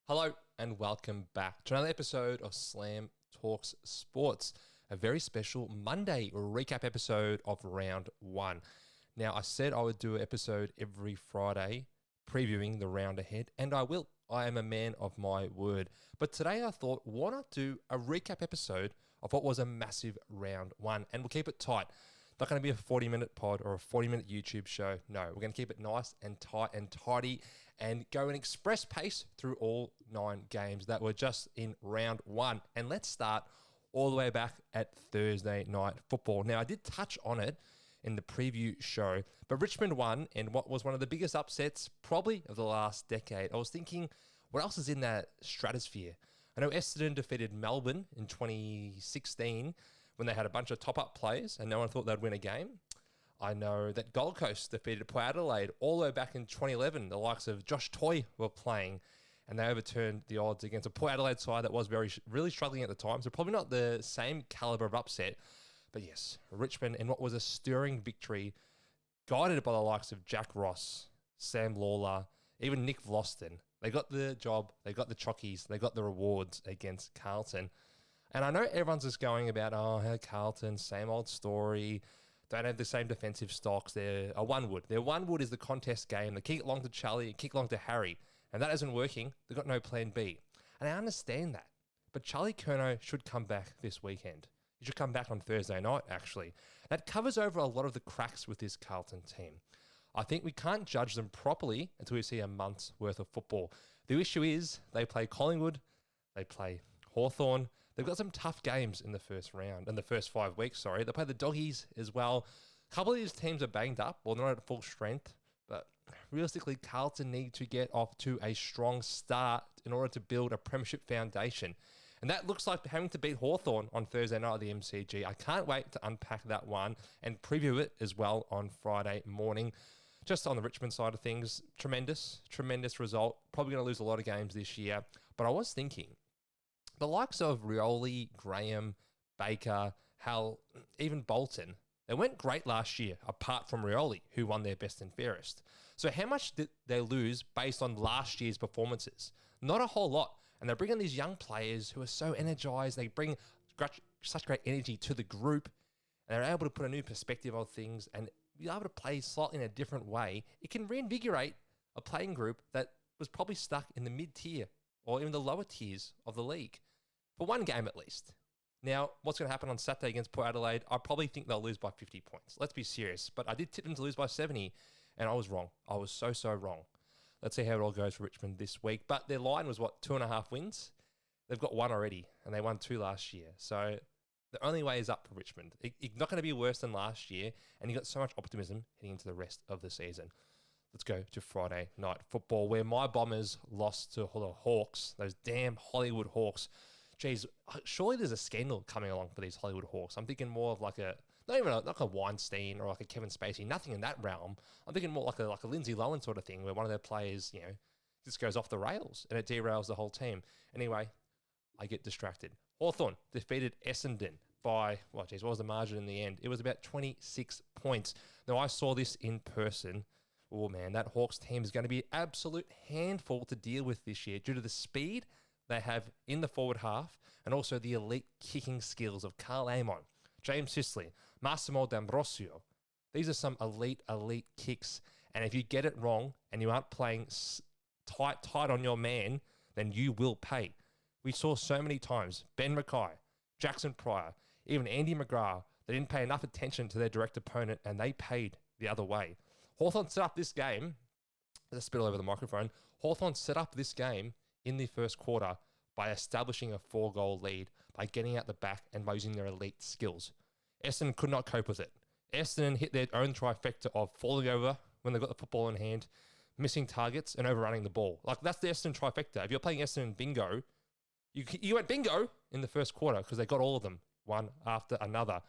Hello and welcome back to another episode of Slam Talks Sports, a very special Monday recap episode of round one. Now, I said I would do an episode every Friday previewing the round ahead, and I will. I am a man of my word. But today I thought, why not do a recap episode of what was a massive round one? And we'll keep it tight. Not going to be a 40-minute pod or a 40-minute YouTube show. No, we're going to keep it nice and tight and tidy and go an express pace through all 9 games that were just in round one. And let's start all the way back at Thursday night football. Now, I did touch on it in the preview show, but Richmond won in what was one of the biggest upsets probably of the last decade. I was thinking, what else is in that stratosphere? I know Essendon defeated Melbourne in 2016 when they had a bunch of top-up players and no one thought they'd win a game. I know that Gold Coast defeated Port Adelaide all the way back in 2011. The likes of Josh Toy were playing and they overturned the odds against a Port Adelaide side that was really struggling at the time. So probably not the same caliber of upset. But yes, Richmond in what was a stirring victory, guided by the likes of Jack Ross, Sam Lawler, even Nick Vlaston. They got the job, they got the chockies, they got the rewards against Carlton. And I know everyone's just going about, Carlton, same old story. Don't have the same defensive stocks. They're a one-wood. Their one-wood is the contest game. They kick it long to Charlie and kick long to Harry. And that isn't working. They've got no plan B. And I understand that. But Charlie Curnow should come back this weekend. He should come back on Thursday night, actually. That covers over a lot of the cracks with this Carlton team. I think we can't judge them properly until we see a month's worth of football. The issue is they play Collingwood, they play Hawthorn. They've got some tough games in the first round, in the first 5 weeks, sorry. They play the Doggies as well. A couple of these teams are banged up, well, not at full strength, but realistically, Carlton need to get off to a strong start in order to build a premiership foundation. And that looks like having to beat Hawthorn on Thursday night at the MCG. I can't wait to unpack that one and preview it as well on Friday morning. Just on the Richmond side of things, tremendous result. Probably going to lose a lot of games this year. But I was thinking, the likes of Rioli, Graham, Baker, Hal, even Bolton, they went great last year, apart from Rioli, who won their best and fairest. So how much did they lose based on last year's performances? Not a whole lot. And they're bringing these young players who are so energized. They bring such great energy to the group. And they're able to put a new perspective on things and be able to play slightly in a different way. It can reinvigorate a playing group that was probably stuck in the mid-tier or even the lower tiers of the league. For one game at least. Now, what's going to happen on Saturday against Port Adelaide? I probably think they'll lose by 50 points. Let's be serious. But I did tip them to lose by 70, and I was wrong. I was so wrong. Let's see how it all goes for Richmond this week. But their line was, 2.5 wins? They've got 1 already, and they won 2 last year. So the only way is up for Richmond. It's not going to be worse than last year, and you've got so much optimism heading into the rest of the season. Let's go to Friday night football, where my Bombers lost to the Hawks, those damn Hollywood Hawks. Geez, surely there's a scandal coming along for these Hollywood Hawks. I'm thinking more of like like a Weinstein or like a Kevin Spacey, nothing in that realm. I'm thinking more like a Lindsay Lohan sort of thing, where one of their players, just goes off the rails and it derails the whole team. Anyway, I get distracted. Hawthorn defeated Essendon by, what was the margin in the end? It was about 26 points. Now, I saw this in person. Oh man, that Hawks team is going to be an absolute handful to deal with this year due to the speed they have in the forward half and also the elite kicking skills of Carl Amon, James Sisley, Massimo D'Ambrosio. These are some elite kicks. And if you get it wrong and you aren't playing tight on your man, then you will pay. We saw so many times Ben Mackay, Jackson Pryor, even Andy McGrath, they didn't pay enough attention to their direct opponent and they paid the other way. Hawthorn set up this game. Let's spit all over the microphone. Hawthorn set up this game in the first quarter by establishing a 4-goal lead, by getting out the back and by using their elite skills. Essendon could not cope with it. Essendon hit their own trifecta of falling over when they got the football in hand, missing targets and overrunning the ball. Like, that's the Essendon trifecta. If you're playing Essendon bingo, you went bingo in the first quarter because they got all of them, one after another.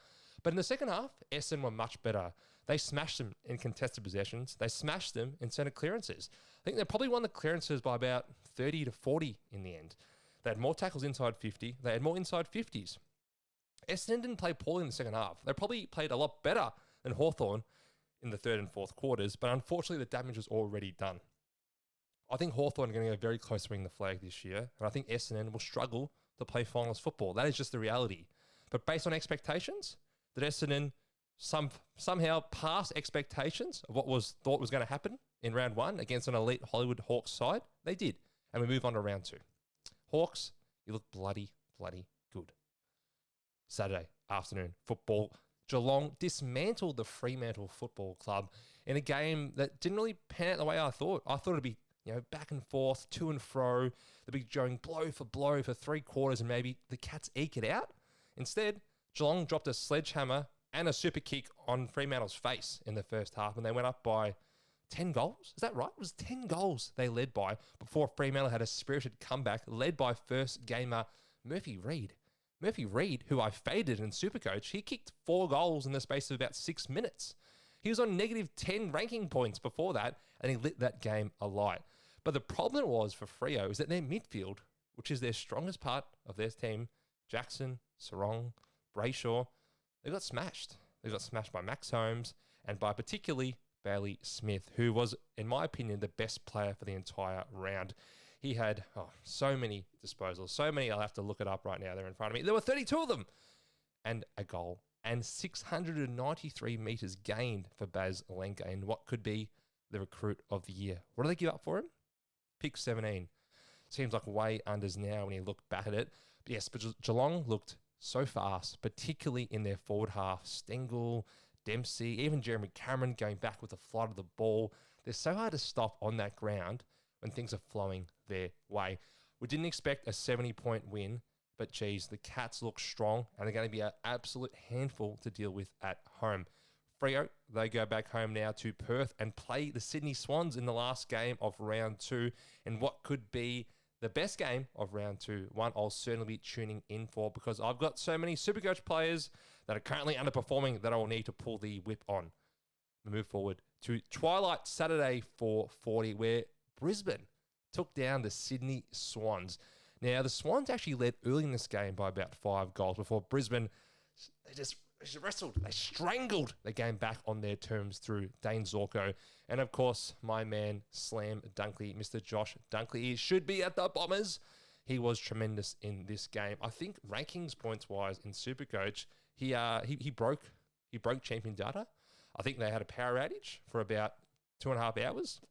But in the second half, Essendon were much better. They smashed them in contested possessions. They smashed them in centre clearances. I think they probably won the clearances by about 30 to 40 in the end. They had more tackles inside 50. They had more inside 50s. Essendon didn't play poorly in the second half. They probably played a lot better than Hawthorn in the third and fourth quarters, but unfortunately the damage was already done. I think Hawthorn are going to go very close to winning the flag this year, and I think Essendon will struggle to play finals football. That is just the reality. But based on expectations, did Essendon somehow pass expectations of what was thought was going to happen in round one against an elite Hollywood Hawks side? They did. And we move on to round two. Hawks, you look bloody good. Saturday afternoon football. Geelong dismantled the Fremantle Football Club in a game that didn't really pan out the way I thought. I thought it'd be, back and forth, to and fro. They'd be going blow for 3 quarters and maybe the Cats eke it out. Instead, Geelong dropped a sledgehammer and a super kick on Fremantle's face in the first half, and they went up by 10 goals. Is that right? It was 10 goals they led by before Fremantle had a spirited comeback led by first gamer Murphy Reid. Murphy Reid, who I faded in Supercoach, he kicked 4 goals in the space of about 6 minutes. He was on negative 10 ranking points before that, and he lit that game alight. But the problem was for Freo is that their midfield, which is their strongest part of their team, Jackson, Sarong, Brayshaw, they got smashed. They got smashed by Max Holmes and by particularly Bailey Smith, who was, in my opinion, the best player for the entire round. He had so many disposals, so many, I'll have to look it up right now. They're in front of me. There were 32 of them and a goal and 693 metres gained for Baz Alenka in what could be the recruit of the year. What do they give up for him? Pick 17. Seems like way unders now when you look back at it. But yes, but Geelong looked so fast, particularly in their forward half. Stengel, Dempsey, even Jeremy Cameron going back with the flight of the ball. They're so hard to stop on that ground when things are flowing their way. We didn't expect a 70-point win, but geez, the Cats look strong and they're going to be an absolute handful to deal with at home. Freo, they go back home now to Perth and play the Sydney Swans in the last game of round 2 in what could be the best game of round 2. One I'll certainly be tuning in for because I've got so many Supercoach players that are currently underperforming that I will need to pull the whip on. We move forward to Twilight Saturday 4:40 where Brisbane took down the Sydney Swans. Now, the Swans actually led early in this game by about 5 goals before Brisbane, they just wrestled, they strangled the game back on their terms through Dane Zorko. And of course, my man, Slam Dunkley, Mr. Josh Dunkley, he should be at the Bombers. He was tremendous in this game. I think rankings points-wise in Supercoach, he broke champion data. I think they had a power outage for about 2.5 hours.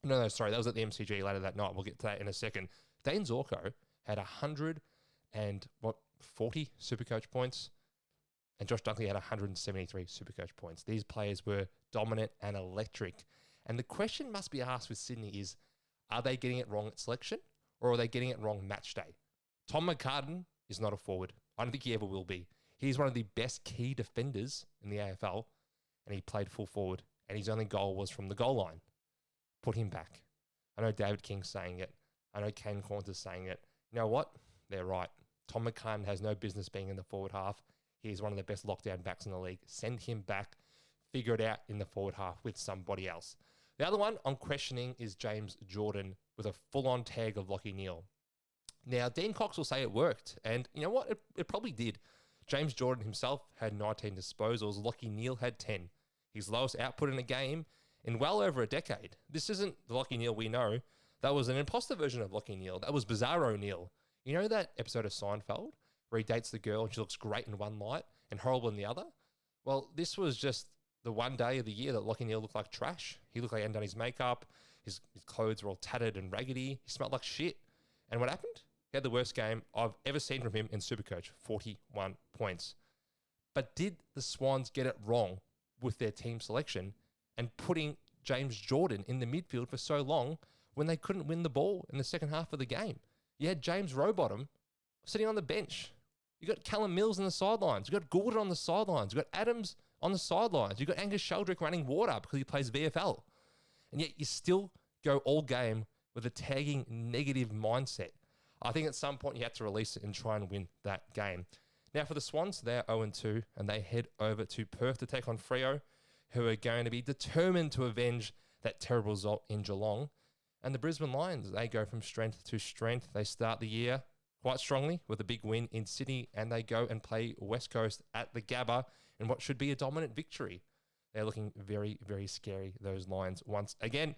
No, sorry, that was at the MCG later that night. We'll get to that in a second. Dane Zorko had 40 Supercoach points, and Josh Dunkley had 173 Supercoach points. These players were dominant and electric. And the question must be asked with Sydney is, are they getting it wrong at selection, or are they getting it wrong match day? Tom McCartan is not a forward. I don't think he ever will be. He's one of the best key defenders in the AFL, and he played full forward, and his only goal was from the goal line. Put him back. I know David King's saying it. I know Kane Corns is saying it. You know what? They're right. Tom McCann has no business being in the forward half. He's one of the best lockdown backs in the league. Send him back. Figure it out in the forward half with somebody else. The other one I'm questioning is James Jordan with a full-on tag of Lachie Neale. Now, Dean Cox will say it worked. And you know what? It probably did. James Jordan himself had 19 disposals. Lachie Neale had 10. His lowest output in a game in well over a decade. This isn't the Lachie Neale we know. That was an imposter version of Lachie Neale. That was Bizarro Neale. You know that episode of Seinfeld where he dates the girl and she looks great in one light and horrible in the other? Well, this was just the one day of the year that Lachie Neale looked like trash. He looked like he hadn't done his makeup. His clothes were all tattered and raggedy. He smelled like shit. And what happened? He had the worst game I've ever seen from him in Supercoach, 41 points. But did the Swans get it wrong with their team selection and putting James Jordan in the midfield for so long when they couldn't win the ball in the second half of the game? You had James Rowbottom sitting on the bench. You got Callum Mills on the sidelines. You got Gordon on the sidelines. You got Adams on the sidelines. You got Angus Sheldrick running water because he plays VFL. And yet you still go all game with a tagging negative mindset. I think at some point you have to release it and try and win that game. Now for the Swans, they're 0-2 and they head over to Perth to take on Freo, who are going to be determined to avenge that terrible result in Geelong. And the Brisbane Lions, they go from strength to strength. They start the year quite strongly with a big win in Sydney, and they go and play West Coast at the Gabba in what should be a dominant victory. They're looking very, very scary, those Lions, once again.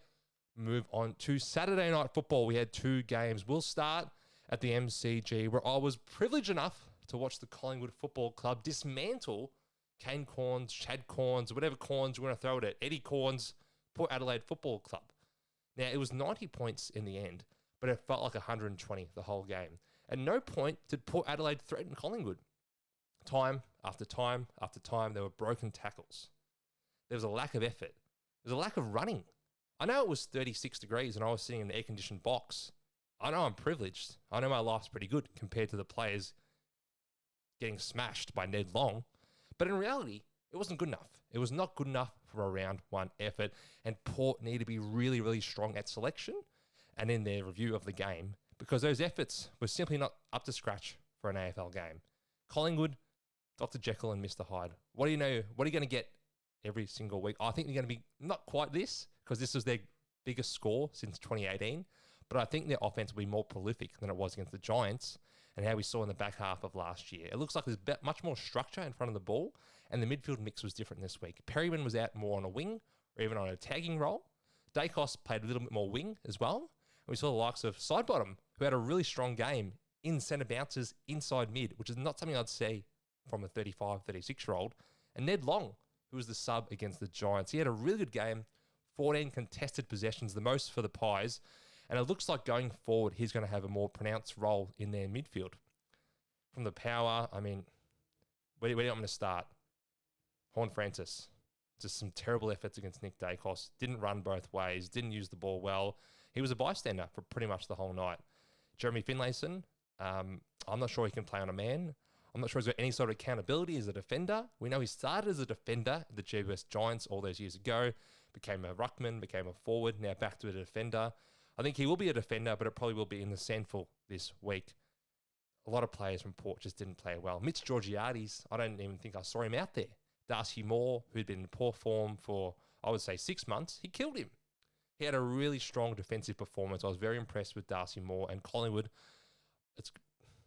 move on to Saturday night football. We had 2 games. We'll start at the MCG, where I was privileged enough to watch the Collingwood Football Club dismantle Kane Corns, Chad Corns, whatever Corns you want to throw it at, Eddie Corns, Port Adelaide Football Club. Now, it was 90 points in the end, but it felt like 120 the whole game. At no point did Port Adelaide threaten Collingwood. Time after time after time, there were broken tackles. There was a lack of effort. There was a lack of running. I know it was 36 degrees and I was sitting in an air-conditioned box. I know I'm privileged. I know my life's pretty good compared to the players getting smashed by Ned Long. But in reality, it wasn't good enough. It was not good enough for a round 1 effort. And Port need to be really, really strong at selection and in their review of the game, because those efforts were simply not up to scratch for an AFL game. Collingwood, Dr. Jekyll and Mr. Hyde. What do you know? What are you going to get every single week? I think they're going to be not quite this, because this was their biggest score since 2018. But I think their offense will be more prolific than it was against the Giants and how we saw in the back half of last year. It looks like there's much more structure in front of the ball, and the midfield mix was different this week. Perryman was out more on a wing or even on a tagging role. Dacos played a little bit more wing as well. And we saw the likes of Sidebottom, who had a really strong game in centre bounces inside mid, which is not something I'd say from a 35, 36-year-old. And Ned Long, who was the sub against the Giants. He had a really good game, 14 contested possessions, the most for the Pies. And it looks like going forward, he's going to have a more pronounced role in their midfield. From the power, I mean, where do you want me to start? Horn Francis. Just some terrible efforts against Nick Dacos. Didn't run both ways. Didn't use the ball well. He was a bystander for pretty much the whole night. Jeremy Finlayson, I'm not sure he can play on a man. I'm not sure he's got any sort of accountability as a defender. We know he started as a defender at the GWS Giants all those years ago. Became a ruckman, became a forward, now back to a defender. I think he will be a defender, but it probably will be in the SANFL this week. A lot of players from Port just didn't play well. Mitch Georgiades, I don't even think I saw him out there. Darcy Moore, who'd been in poor form for, I would say, 6 months, he killed him. He had a really strong defensive performance. I was very impressed with Darcy Moore and Collingwood.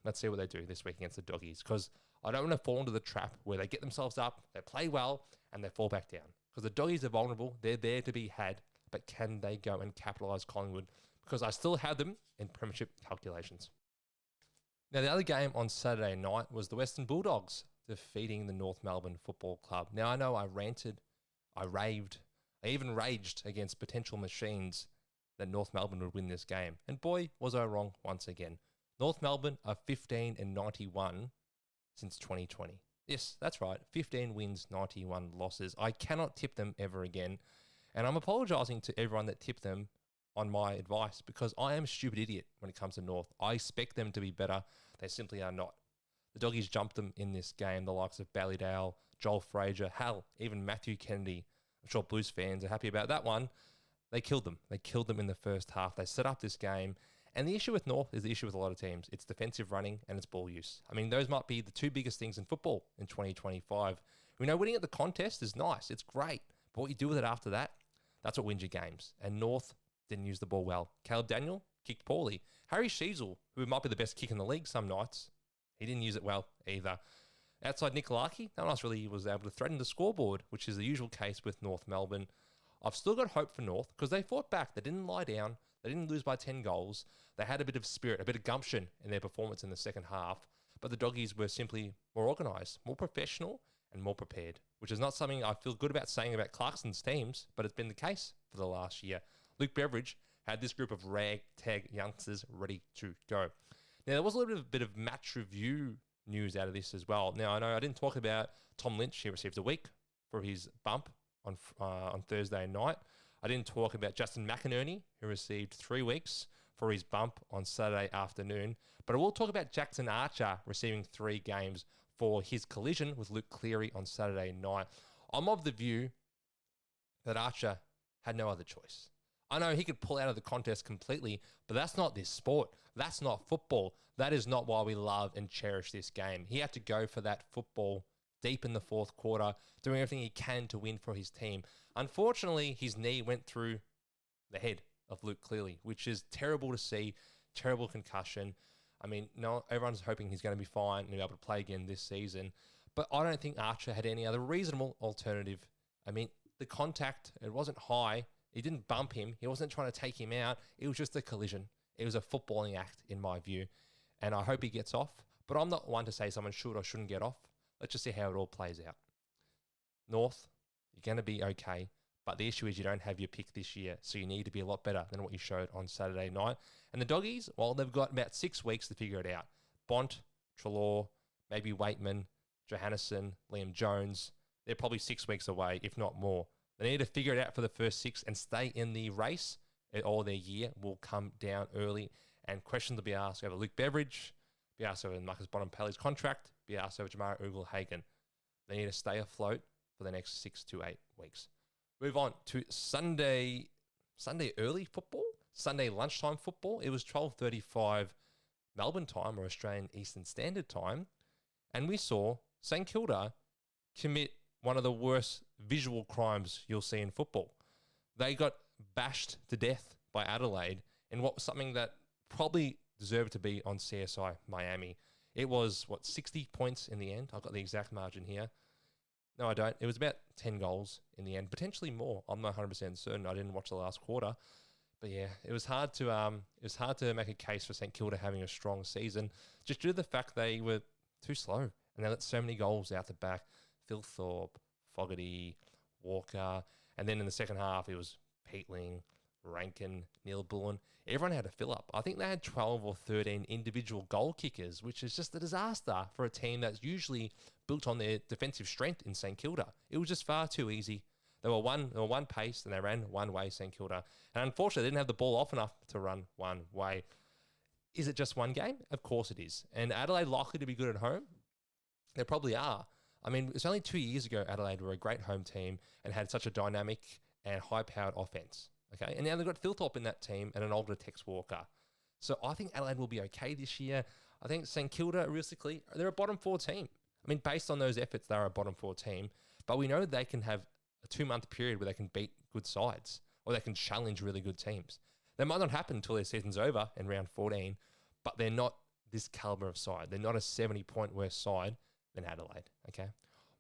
Let's see what they do this week against the Doggies, because I don't want to fall into the trap where they get themselves up, they play well, and they fall back down. Because the Doggies are vulnerable. They're there to be had. But can they go and capitalise Collingwood? Because I still have them in premiership calculations. Now, the other game on Saturday night was the Western Bulldogs defeating the North Melbourne Football Club. Now, I know I ranted, I raved, I even raged against potential machines that North Melbourne would win this game. And boy, was I wrong once again. North Melbourne are 15-91 since 2020. Yes, that's right. 15 wins, 91 losses. I cannot tip them ever again. And I'm apologising to everyone that tipped them on my advice, because I am a stupid idiot when it comes to North. I expect them to be better. They simply are not. The Doggies jumped them in this game, the likes of Ballydale, Joel Frazier, hell, even Matthew Kennedy. I'm sure Blues fans are happy about that one. They killed them. They killed them in the first half. They set up this game. And the issue with North is the issue with a lot of teams. It's defensive running and it's ball use. I mean, those might be the 2 biggest things in football in 2025. We know winning at the contest is nice. It's great. But what you do with it after that, that's what wins your games. And North didn't use the ball well. Caleb Daniel kicked poorly. Harry Sheasel, who might be the best kick in the league some nights, he didn't use it well either. Outside Nick Larkey, no one else really was able to threaten the scoreboard, which is the usual case with North Melbourne. I've still got hope for North because they fought back. They didn't lie down. They didn't lose by 10 goals. They had a bit of spirit, a bit of gumption in their performance in the second half. But the Doggies were simply more organised, more professional and more prepared, which is not something I feel good about saying about Clarkson's teams, but it's been the case for the last year. Luke Beveridge had this group of ragtag youngsters ready to go. Now, there was a little bit of match review news out of this as well. Now, I know I didn't talk about Tom Lynch. He received a week for his bump on Thursday night. I didn't talk about Justin McInerney, who received 3 weeks for his bump on Saturday afternoon. But I will talk about Jackson Archer receiving 3 games for his collision with Luke Cleary on Saturday night. I'm of the view that Archer had no other choice. I know he could pull out of the contest completely, but that's not this sport. That's not football. That is not why we love and cherish this game. He had to go for that football deep in the fourth quarter, doing everything he can to win for his team. Unfortunately, his knee went through the head of Luke Cleary, which is terrible to see, terrible concussion. I mean, no, everyone's hoping he's going to be fine and be able to play again this season. But I don't think Archer had any other reasonable alternative. I mean, the contact, it wasn't high. He didn't bump him. He wasn't trying to take him out. It was just a collision. It was a footballing act, in my view. And I hope he gets off. But I'm not one to say someone should or shouldn't get off. Let's just see how it all plays out. North, you're going to be okay. But the issue is you don't have your pick this year. So you need to be a lot better than what you showed on Saturday night. And the Doggies, well, they've got about 6 weeks to figure it out. Bont, Treloar, maybe Waitman, Johannesson, Liam Jones. They're probably 6 weeks away, if not more. They need to figure it out for the first 6 and stay in the race, or their year will come down early. And questions will be asked over Luke Beveridge, be asked over Marcus Bonampelli's contract, be asked over Jamara Ugle-Hagan. They need to stay afloat for the next 6 to 8 weeks. Move on to Sunday early football, Sunday lunchtime football. It was 12:35 Melbourne time or Australian Eastern Standard Time. And we saw St Kilda commit one of the worst visual crimes you'll see in football. They got bashed to death by Adelaide in what was something that probably deserved to be on CSI Miami. It was, 60 points in the end? I've got the exact margin here. No, I don't. It was about 10 goals in the end, potentially more. I'm not 100% certain. I didn't watch the last quarter. But yeah, it was hard to make a case for St Kilda having a strong season, just due to the fact they were too slow. And they let so many goals out the back. Phil Thorpe, Fogarty, Walker. And then in the second half, it was Peatling, Rankin, Neil Bullen. Everyone had to fill up. I think they had 12 or 13 individual goal kickers, which is just a disaster for a team that's usually built on their defensive strength in St Kilda. It was just far too easy. They were one pace and they ran one way, St Kilda. And unfortunately, they didn't have the ball off enough to run one way. Is it just one game? Of course it is. And Adelaide likely to be good at home? They probably are. I mean, it's only 2 years ago Adelaide were a great home team and had such a dynamic and high-powered offense. Okay, and now they've got Phil Thorpe in that team and an older Tex Walker. So I think Adelaide will be okay this year. I think St Kilda, realistically, they're a bottom 4 team. I mean, based on those efforts, they're a bottom 4 team. But we know they can have a 2-month period where they can beat good sides or they can challenge really good teams. That might not happen until their season's over in round 14, but they're not this caliber of side. They're not a 70-point worse side than Adelaide, okay?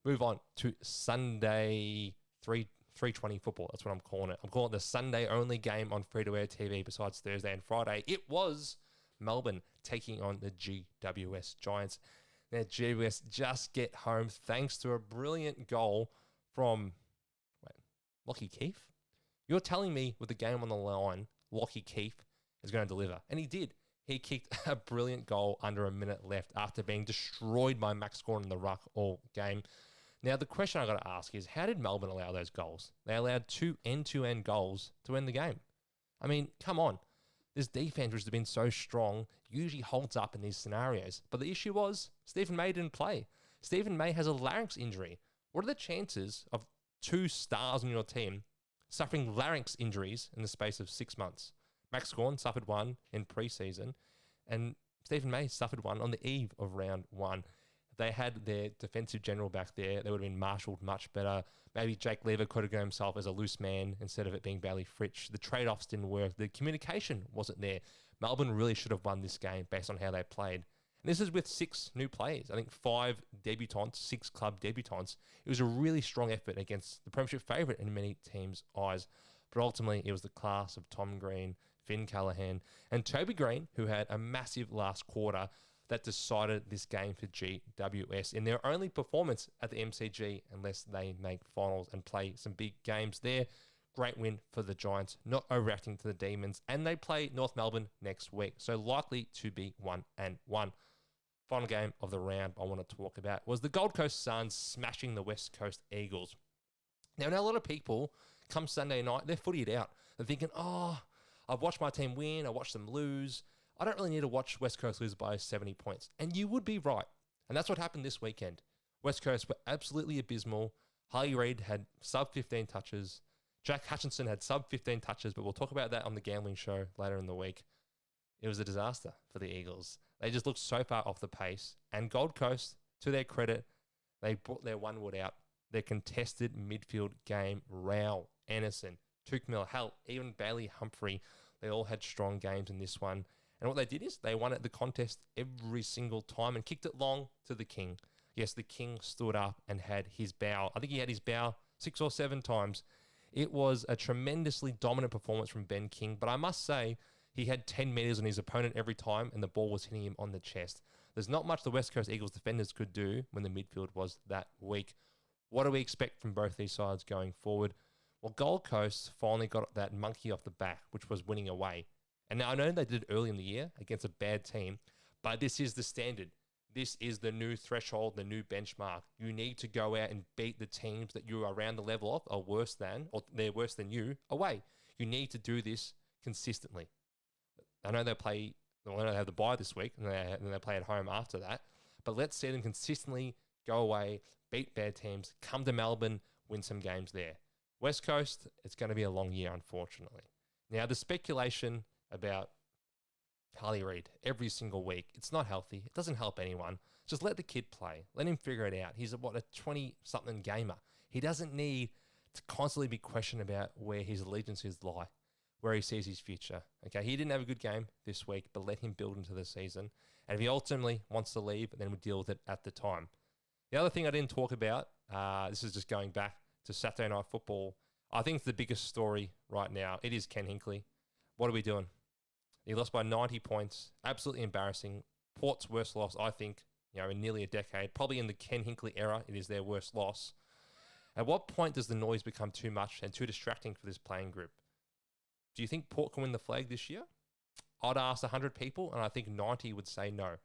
Move on to Sunday 320 football. That's what I'm calling it. I'm calling it the Sunday-only game on free-to-air TV besides Thursday and Friday. It was Melbourne taking on the GWS Giants. Now, GWS just get home thanks to a brilliant goal from Lockie Keefe. You're telling me with the game on the line, Lockie Keefe is going to deliver. And he did. He kicked a brilliant goal under a minute left after being destroyed by Max Gawn in the ruck all game. Now, the question I got to ask is, how did Melbourne allow those goals? They allowed 2 end-to-end goals to end the game. I mean, come on. This defense, which has been so strong, usually holds up in these scenarios. But the issue was, Stephen May didn't play. Stephen May has a larynx injury. What are the chances of 2 stars on your team suffering larynx injuries in the space of 6 months? Max Gawn suffered one in preseason, and Stephen May suffered one on the eve of round 1. If they had their defensive general back there, they would have been marshalled much better. Maybe Jake Lever could have got himself as a loose man instead of it being Bailey Fritsch. The trade-offs didn't work. The communication wasn't there. Melbourne really should have won this game based on how they played. And this is with 6 new players. I think 5 debutants, 6 club debutants. It was a really strong effort against the premiership favourite in many teams' eyes. But ultimately, it was the class of Tom Green, Finn Callaghan, and Toby Green, who had a massive last quarter that decided this game for GWS in their only performance at the MCG, unless they make finals and play some big games there. Great win for the Giants, not overreacting to the Demons, and they play North Melbourne next week, so likely to be 1-1. Final game of the round I want to talk about was the Gold Coast Suns smashing the West Coast Eagles. Now, I know a lot of people, come Sunday night, they're footied out. They're thinking, I've watched my team win, I watched them lose. I don't really need to watch West Coast lose by 70 points. And you would be right. And that's what happened this weekend. West Coast were absolutely abysmal. Harley Reid had sub-15 touches. Jack Hutchinson had sub-15 touches, but we'll talk about that on the gambling show later in the week. It was a disaster for the Eagles. They just looked so far off the pace. And Gold Coast, to their credit, they brought their one wood out. Their contested midfield game, Rao, Anderson, Tuke Miller, hell, even Bailey Humphrey, they all had strong games in this one. And what they did is they won at the contest every single time and kicked it long to the King. Yes, the King stood up and had his bow. I think he had his bow 6 or 7 times. It was a tremendously dominant performance from Ben King, but I must say he had 10 metres on his opponent every time and the ball was hitting him on the chest. There's not much the West Coast Eagles defenders could do when the midfield was that weak. What do we expect from both these sides going forward? Well, Gold Coast finally got that monkey off the back, which was winning away. And now I know they did it early in the year against a bad team, but this is the standard. This is the new threshold, the new benchmark. You need to go out and beat the teams that you are around the level of, are worse than, or they're worse than you, away. You need to do this consistently. I know they have the bye this week, and they play at home after that, but let's see them consistently go away, beat bad teams, come to Melbourne, win some games there. West Coast, it's going to be a long year, unfortunately. Now, the speculation about Harley Reid every single week, it's not healthy. It doesn't help anyone. Just let the kid play. Let him figure it out. He's a 20-something gamer. He doesn't need to constantly be questioned about where his allegiances lie, where he sees his future. Okay, he didn't have a good game this week, but let him build into the season. And if he ultimately wants to leave, then we'll deal with it at the time. The other thing I didn't talk about, this is just going back to Saturday Night Football. I think it's the biggest story right now. It is Ken Hinkley. What are we doing? He lost by 90 points. Absolutely embarrassing. Port's worst loss, I think, in nearly a decade. Probably in the Ken Hinkley era, it is their worst loss. At what point does the noise become too much and too distracting for this playing group? Do you think Port can win the flag this year? I'd ask 100 people, and I think 90 would say no.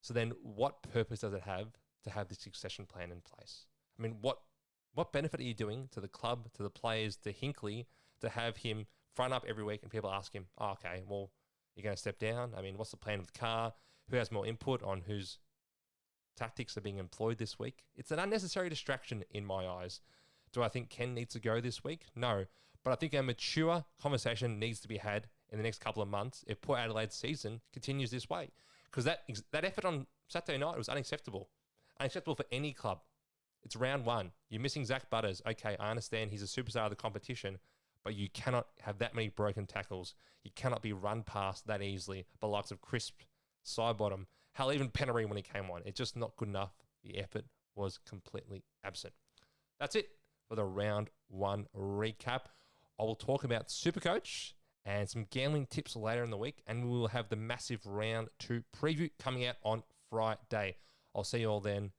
So then what purpose does it have to have this succession plan in place? I mean, what benefit are you doing to the club, to the players, to Hinkley, to have him front up every week and people ask him, oh, okay, well, you're going to step down? I mean, what's the plan with the car? Who has more input on whose tactics are being employed this week? It's an unnecessary distraction in my eyes. Do I think Ken needs to go this week? No. But I think a mature conversation needs to be had in the next couple of months if Port Adelaide's season continues this way. Because that effort on Saturday night was unacceptable. Unacceptable for any club. It's round one. You're missing Zach Butters. Okay, I understand he's a superstar of the competition, but you cannot have that many broken tackles. You cannot be run past that easily by the likes of Crisp, Sidebottom, hell, even Pennery when he came on. It's just not good enough. The effort was completely absent. That's it for the round one recap. I will talk about Supercoach and some gambling tips later in the week, and we will have the massive round two preview coming out on Friday. I'll see you all then.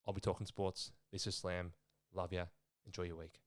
I'll be talking sports. This is Slam. Love ya. Enjoy your week.